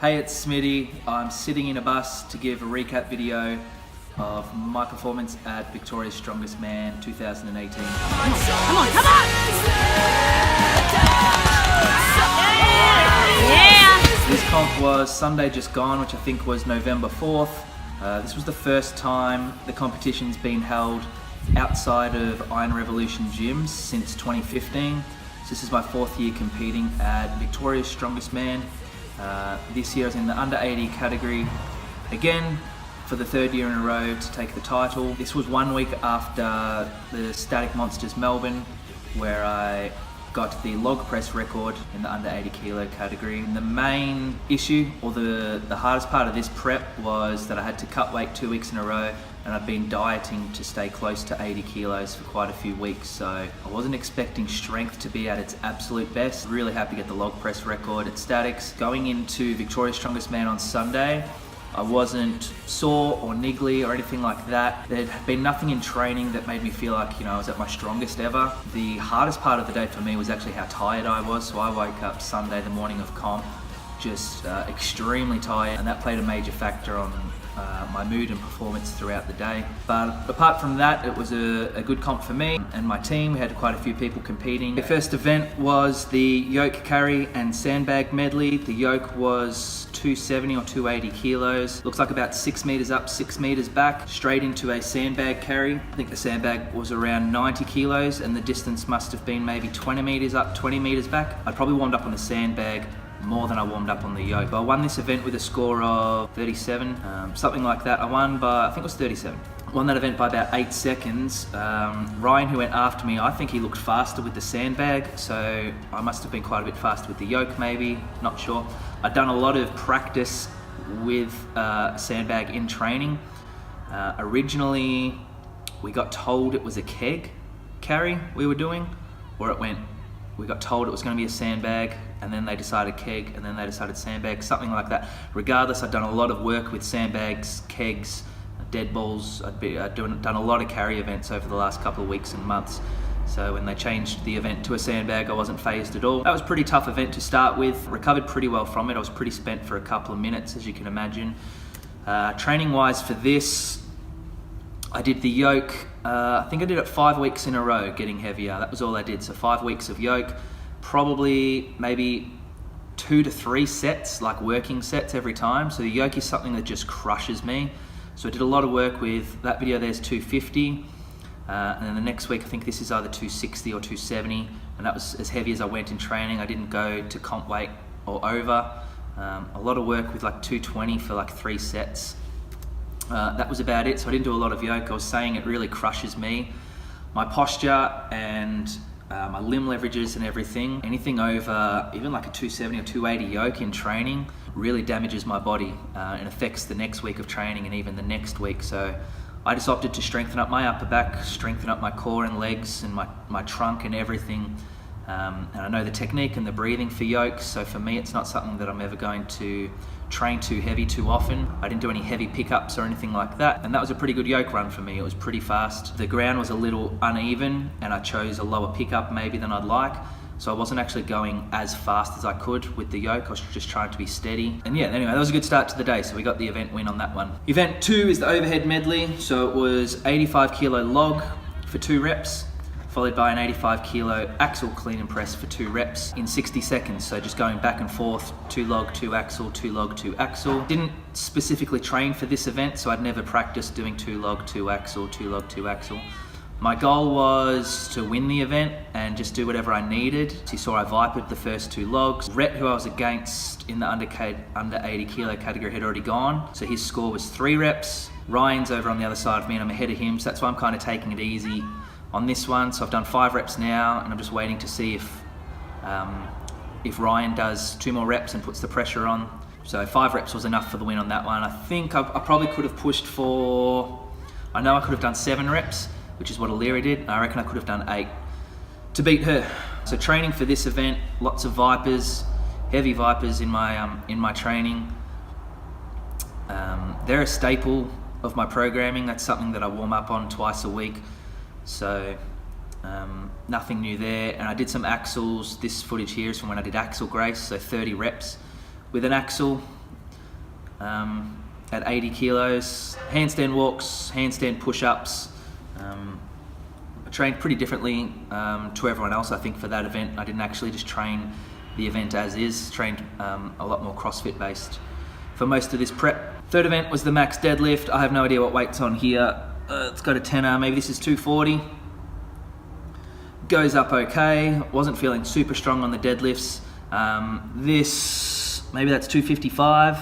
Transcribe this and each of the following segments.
Hey, it's Smitty. I'm sitting in a bus to give a recap video of my performance at Victoria's Strongest Man 2018. Come on! Yeah! This comp was Sunday just gone, which I think was November 4th. This was the first time the competition's been held outside of Iron Revolution gyms since 2015. So this is my 4th year competing at Victoria's Strongest Man. This year I was in the under 80 category, again for the 3rd year in a row to take the title. This was 1 week after the Static Monsters Melbourne, where I got the log press record in the under 80 kilo category. And the main issue, or the hardest part of this prep, was that I had to cut weight 2 weeks in a row, and I'd been dieting to stay close to 80 kilos for quite a few weeks, so I wasn't expecting strength to be at its absolute best. Really happy to get the log press record at Statics. Going into Victoria's Strongest Man on Sunday, I wasn't sore or niggly or anything like that. There'd been nothing in training that made me feel like, I was at my strongest ever. The hardest part of the day for me was actually how tired I was. So I woke up Sunday, the morning of comp, just extremely tired, and that played a major factor on my mood and performance throughout the day. But apart from that, it was a good comp for me and my team. We had quite a few people competing. The first event was the Yoke Carry and Sandbag Medley. The yoke was 270 or 280 kilos. Looks like about 6 meters up, 6 meters back, straight into a sandbag carry. I think the sandbag was around 90 kilos and the distance must have been maybe 20 meters up, 20 meters back. I'd probably warmed up on the sandbag more than I warmed up on the yoke. But I won this event with a score of 37, something like that. I won by, I think it was 37. Won that event by about 8 seconds. Ryan, who went after me, I think he looked faster with the sandbag, so I must have been quite a bit faster with the yoke maybe, not sure. I'd done a lot of practice with sandbag in training. Originally, we got told it was a keg carry we were doing, or we got told it was going to be a sandbag, and then they decided keg, and then they decided sandbag, something like that. Regardless, I'd done a lot of work with sandbags, kegs, dead balls. I'd done a lot of carry events over the last couple of weeks and months. So when they changed the event to a sandbag, I wasn't phased at all. That was a pretty tough event to start with. Recovered pretty well from it. I was pretty spent for a couple of minutes, as you can imagine. Training-wise for this, I did the yoke, I think I did it 5 weeks in a row, getting heavier. That was all I did, so 5 weeks of yoke, probably maybe 2 to 3 sets, like working sets every time. So the yoke is something that just crushes me. So I did a lot of work with, that video there's 250, and then the next week I think this is either 260 or 270, and that was as heavy as I went in training. I didn't go to comp weight or over. A lot of work with like 220 for like 3 sets. That was about it, so I didn't do a lot of yoke. I was saying it really crushes me. My posture and my limb leverages and everything. Anything over even like a 270 or 280 yoke in training really damages my body and affects the next week of training and even the next week. So I just opted to strengthen up my upper back, strengthen up my core and legs and my trunk and everything. And I know the technique and the breathing for yoke, so for me it's not something that I'm ever going to train too heavy too often. I didn't do any heavy pickups or anything like that, and that was a pretty good yoke run for me. It was pretty fast. The ground was a little uneven and I chose a lower pickup maybe than I'd like, so I wasn't actually going as fast as I could with the yoke. I was just trying to be steady. And yeah, anyway, that was a good start to the day, so we got the event win on that one. Event 2 is the overhead medley, so it was 85 kilo log for 2 reps, followed by an 85 kilo axle clean and press for 2 reps in 60 seconds. So just going back and forth, 2 log, 2 axle, 2 log, 2 axle. Didn't specifically train for this event, so I'd never practiced doing 2 log, 2 axle, 2 log, 2 axle. My goal was to win the event and just do whatever I needed. So you saw I vipered the first 2 logs. Rhett, who I was against in the under 80 kilo category, had already gone. So his score was 3 reps. Ryan's over on the other side of me and I'm ahead of him, so that's why I'm kind of taking it easy on this one. So I've done 5 reps now and I'm just waiting to see if Ryan does 2 more reps and puts the pressure on. So 5 reps was enough for the win on that one. I think I probably could have pushed for, I know I could have done 7 reps, which is what O'Leary did. I reckon I could have done 8 to beat her. So training for this event, lots of vipers, heavy vipers in my training. They're a staple of my programming. That's something that I warm up on twice a week. So nothing new there. And I did some axles. This footage here is from when I did axle grace, so 30 reps with an axle. at 80 kilos, handstand walks, handstand push-ups. I trained pretty differently to everyone else, I think, for that event. I didn't actually just train the event as is, trained a lot more CrossFit based for most of this prep. Third event was the max deadlift. I have no idea what weight's on here. Let's go to 10er, maybe this is 240. Goes up okay, wasn't feeling super strong on the deadlifts. Maybe that's 255.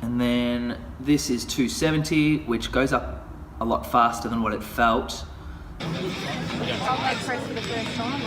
And then this is 270, which goes up a lot faster than what it felt. I'll leg press for the first time.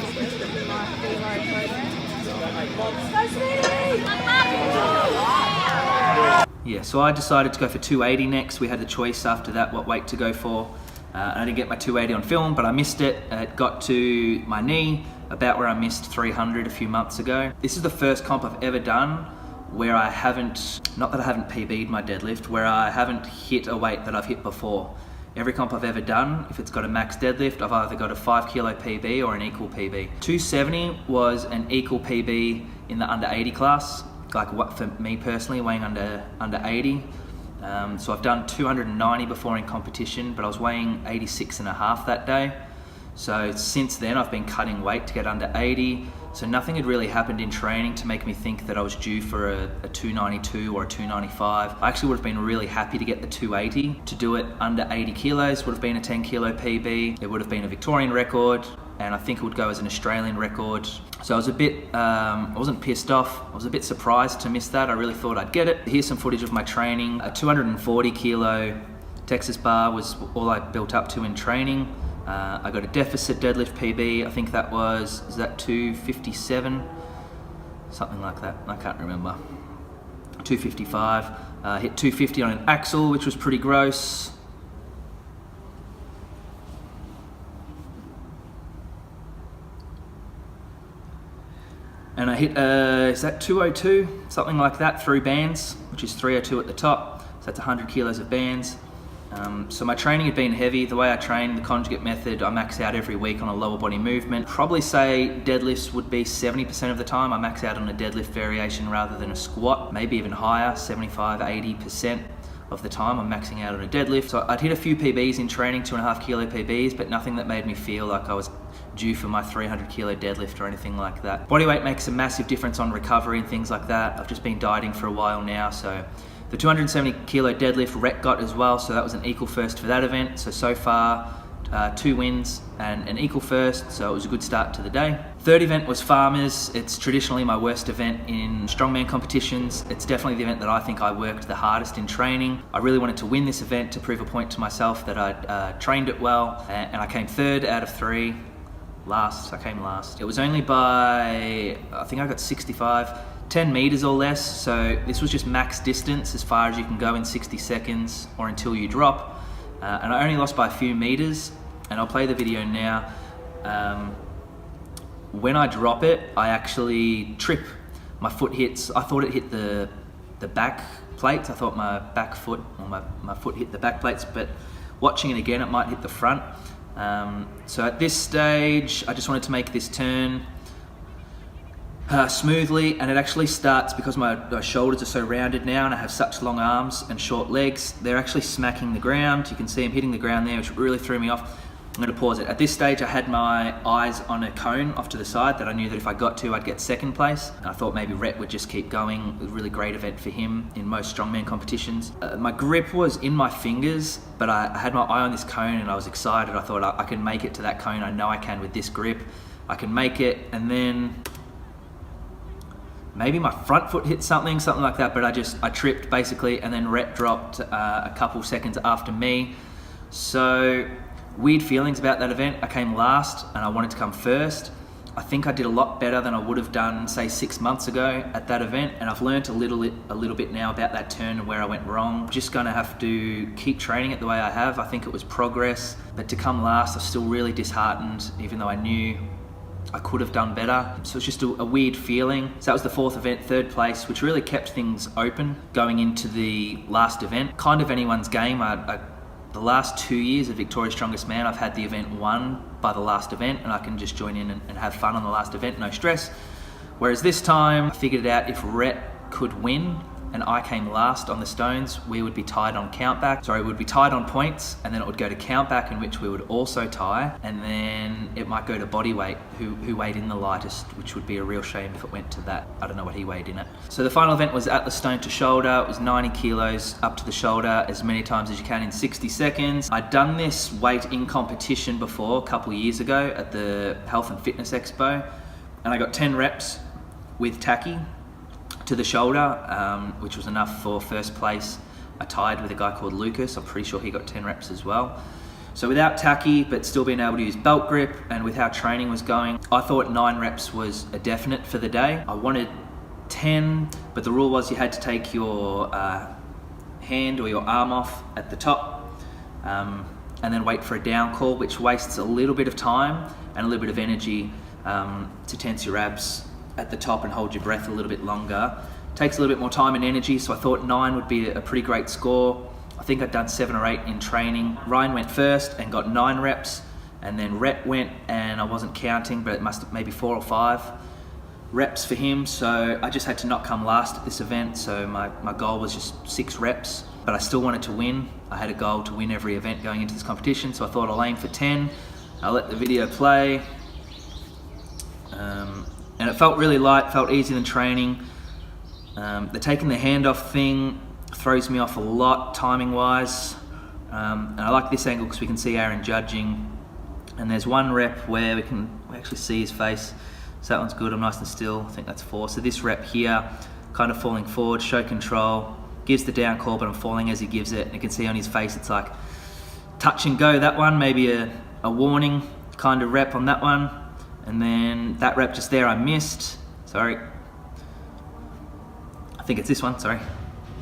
Yeah, so I decided to go for 280 next. We had the choice after that what weight to go for. I didn't get my 280 on film, but I missed it. It got to my knee, about where I missed 300 a few months ago. This is the first comp I've ever done where I haven't, not that I haven't PB'd my deadlift, where I haven't hit a weight that I've hit before. Every comp I've ever done, if it's got a max deadlift, I've either got a 5 kilo PB or an equal PB. 270 was an equal PB in the under 80 class, like what for me personally, weighing under 80. So I've done 290 before in competition, but I was weighing 86.5 that day. So since then I've been cutting weight to get under 80. So nothing had really happened in training to make me think that I was due for a 292 or a 295. I actually would have been really happy to get the 280. To do it under 80 kilos would have been a 10 kilo PB. It would have been a Victorian record, and I think it would go as an Australian record. So I was a bit, I wasn't pissed off. I was a bit surprised to miss that. I really thought I'd get it. Here's some footage of my training. A 240 kilo Texas bar was all I built up to in training. I got a deficit deadlift PB. I think that was, is that 257? Something like that, I can't remember. 255. Hit 250 on an axle, which was pretty gross. And I hit, is that 202? Something like that through bands, which is 302 at the top. So that's 100 kilos of bands. So my training had been heavy. The way I train, the conjugate method, I max out every week on a lower body movement. Probably say deadlifts would be 70% of the time. I max out on a deadlift variation rather than a squat, maybe even higher, 75, 80% of the time I'm maxing out on a deadlift. So I'd hit a few PBs in training, 2.5 kilo PBs, but nothing that made me feel like I was due for my 300 kilo deadlift or anything like that. Bodyweight makes a massive difference on recovery and things like that. I've just been dieting for a while now, so the 270 kilo deadlift Rhett got as well, so that was an equal first for that event. So far, 2 wins and an equal first, so it was a good start to the day. Third event was Farmers. It's traditionally my worst event in strongman competitions. It's definitely the event that I think I worked the hardest in training. I really wanted to win this event to prove a point to myself that I'd trained it well, and I came 3rd out of 3. I came last. It was only by, I think I got 65. 10 meters or less, so this was just max distance as far as you can go in 60 seconds or until you drop, and I only lost by a few meters, and I'll play the video now. When I drop it, I actually trip. My foot hits, I thought it hit the back plates. I thought my back foot, or my foot hit the back plates, but watching it again, it might hit the front. So at this stage, I just wanted to make this turn smoothly, and it actually starts, because my shoulders are so rounded now and I have such long arms and short legs, they're actually smacking the ground. You can see I'm hitting the ground there, which really threw me off. I'm going to pause it. At this stage I had my eyes on a cone off to the side that I knew that if I got to, I'd get 2nd place. And I thought maybe Rhett would just keep going. It was a really great event for him in most strongman competitions. My grip was in my fingers, but I had my eye on this cone and I was excited. I thought I can make it to that cone. I know I can with this grip. I can make it, and then maybe my front foot hit something like that, but I tripped basically, and then Rhett dropped a couple seconds after me. So weird feelings about that event. I came last and I wanted to come first. I think I did a lot better than I would have done, say, 6 months ago at that event, and I've learned a little bit now about that turn and where I went wrong. Just gonna have to keep training it the way I have. I think it was progress, but to come last, I'm still really disheartened, even though I knew I could have done better. So it's just a weird feeling. So that was the 4th event, 3rd place, which really kept things open going into the last event. Kind of anyone's game. The last 2 years of Victoria's Strongest Man, I've had the event won by the last event, and I can just join in and have fun on the last event, no stress. Whereas this time, I figured it out, if Rhett could win and I came last on the stones, we would be tied on countback. Sorry, we would be tied on points, and then it would go to countback, in which we would also tie, and then it might go to body weight, who weighed in the lightest, which would be a real shame if it went to that. I don't know what he weighed in it. So the final event was at the stone to shoulder. It was 90 kilos up to the shoulder as many times as you can in 60 seconds. I'd done this weight in competition before, a couple of years ago at the Health and Fitness Expo, and I got 10 reps with tacky to the shoulder, which was enough for first place. I tied with a guy called Lucas. I'm pretty sure he got 10 reps as well. So without tacky, but still being able to use belt grip, and with how training was going, I thought 9 reps was a definite for the day. I wanted 10, but the rule was you had to take your hand or your arm off at the top, and then wait for a down call, which wastes a little bit of time and a little bit of energy to tense your abs at the top and hold your breath a little bit longer. Takes a little bit more time and energy, so I thought 9 would be a pretty great score. I think I'd done 7 or 8 in training. Ryan went first and got 9 reps, and then Rhett went, and I wasn't counting, but it must have maybe 4 or 5 reps for him. So I just had to not come last at this event, so my goal was just 6 reps, but I still wanted to win. I had a goal to win every event going into this competition, so I thought I'll aim for 10. I'll let the video play. And it felt really light, felt easier than training. The taking the hand off thing throws me off a lot timing wise. And I like this angle because we can see Aaron judging. And there's one rep where we actually see his face. So that one's good, I'm nice and still, I think that's 4. So this rep here, kind of falling forward, show control, gives the down call, but I'm falling as he gives it. And you can see on his face, it's like touch and go, that one, maybe a warning kind of rep on that one. And then that rep just there I missed, sorry. I think it's this one, sorry.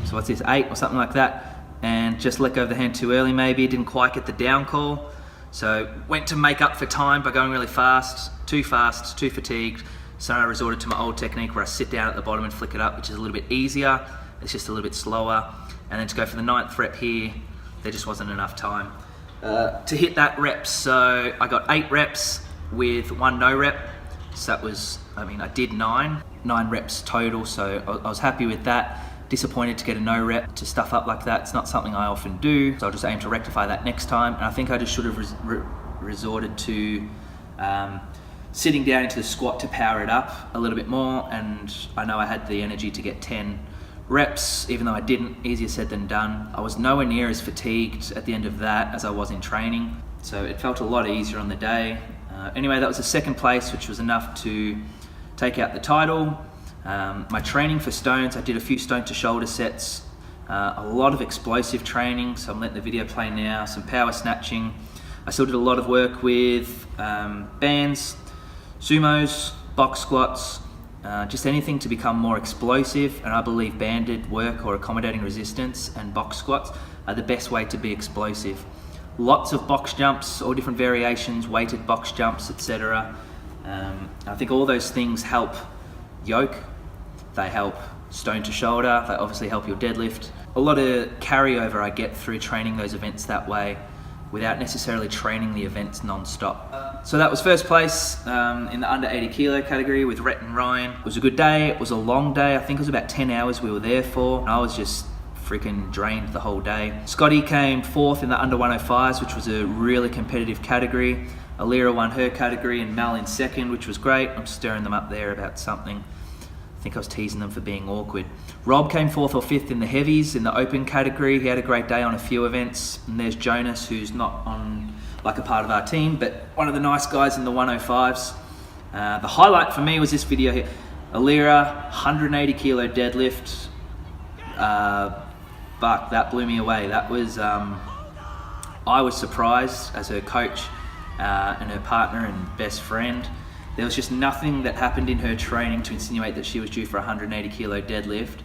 So what's this, 8 or something like that. And just let go of the hand too early maybe, didn't quite get the down call. So went to make up for time by going really fast, too fatigued. So I resorted to my old technique where I sit down at the bottom and flick it up, which is a little bit easier. It's just a little bit slower. And then to go for the 9th rep here, there just wasn't enough time to hit that rep. So I got 8 reps with 1 no rep. So that was, I did 9 reps total. So I was happy with that. Disappointed to get a no rep to stuff up like that. It's not something I often do. So I'll just aim to rectify that next time. And I think I just should have resorted to sitting down into the squat to power it up a little bit more. And I know I had the energy to get 10 reps, even though I didn't. Easier said than done. I was nowhere near as fatigued at the end of that as I was in training. So it felt a lot easier on the day. Anyway, that was the 2nd place, which was enough to take out the title. My training for stones, I did a few stone to shoulder sets, a lot of explosive training, so I'm letting the video play now, some power snatching. I still did a lot of work with bands, sumos, box squats, just anything to become more explosive, and I believe banded work or accommodating resistance and box squats are the best way to be explosive. Lots of box jumps, all different variations, weighted box jumps, etc. I think all those things help yoke, they help stone to shoulder, they obviously help your deadlift. A lot of carryover I get through training those events that way without necessarily training the events non-stop. So that was 1st place in the under 80 kilo category with Rhett and Ryan. It was a good day, it was a long day, I think it was about 10 hours we were there for. And I was just freaking drained the whole day. Scotty came 4th in the under 105s, which was a really competitive category. Alira won her category and Mal in 2nd, which was great. I'm stirring them up there about something. I think I was teasing them for being awkward. Rob came 4th or 5th in the heavies in the open category. He had a great day on a few events. And there's Jonas, who's not on like a part of our team, but one of the nice guys in the 105s. The highlight for me was this video here. Alira, 180 kilo deadlift. But that blew me away. That was, I was surprised as her coach and her partner and best friend. There was just nothing that happened in her training to insinuate that she was due for a 180 kilo deadlift.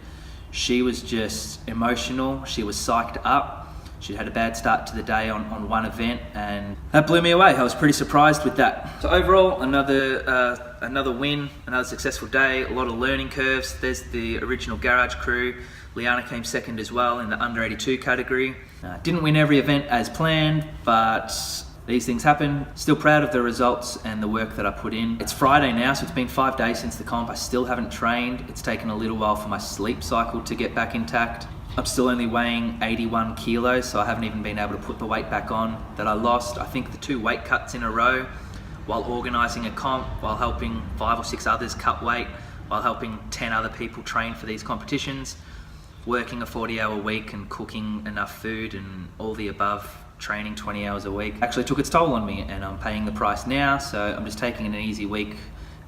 She was just emotional, she was psyched up. She'd had a bad start to the day on one event, and that blew me away. I was pretty surprised with that. So overall, another win, another successful day, a lot of learning curves. There's the original garage crew. Liana came 2nd as well in the under 82 category. Didn't win every event as planned, but these things happen. Still proud of the results and the work that I put in. It's Friday now, so it's been 5 days since the comp. I still haven't trained. It's taken a little while for my sleep cycle to get back intact. I'm still only weighing 81 kilos, so I haven't even been able to put the weight back on that I lost. I think the 2 weight cuts in a row while organising a comp, while helping 5 or 6 others cut weight, while helping 10 other people train for these competitions, working a 40-hour week and cooking enough food and all the above, training 20 hours a week, actually took its toll on me, and I'm paying the price now. So I'm just taking an easy week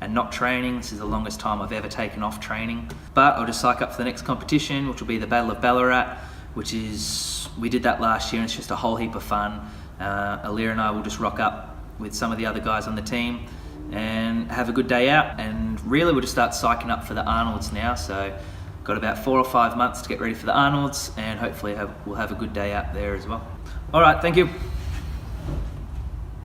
and not training. This is the longest time I've ever taken off training. But I'll just psych up for the next competition, which will be the Battle of Ballarat, which is, we did that last year and it's just a whole heap of fun. Alir and I will just rock up with some of the other guys on the team and have a good day out. And really we'll just start psyching up for the Arnolds now. So got about 4 or 5 months to get ready for the Arnolds, and hopefully we'll have a good day out there as well. All right, thank you.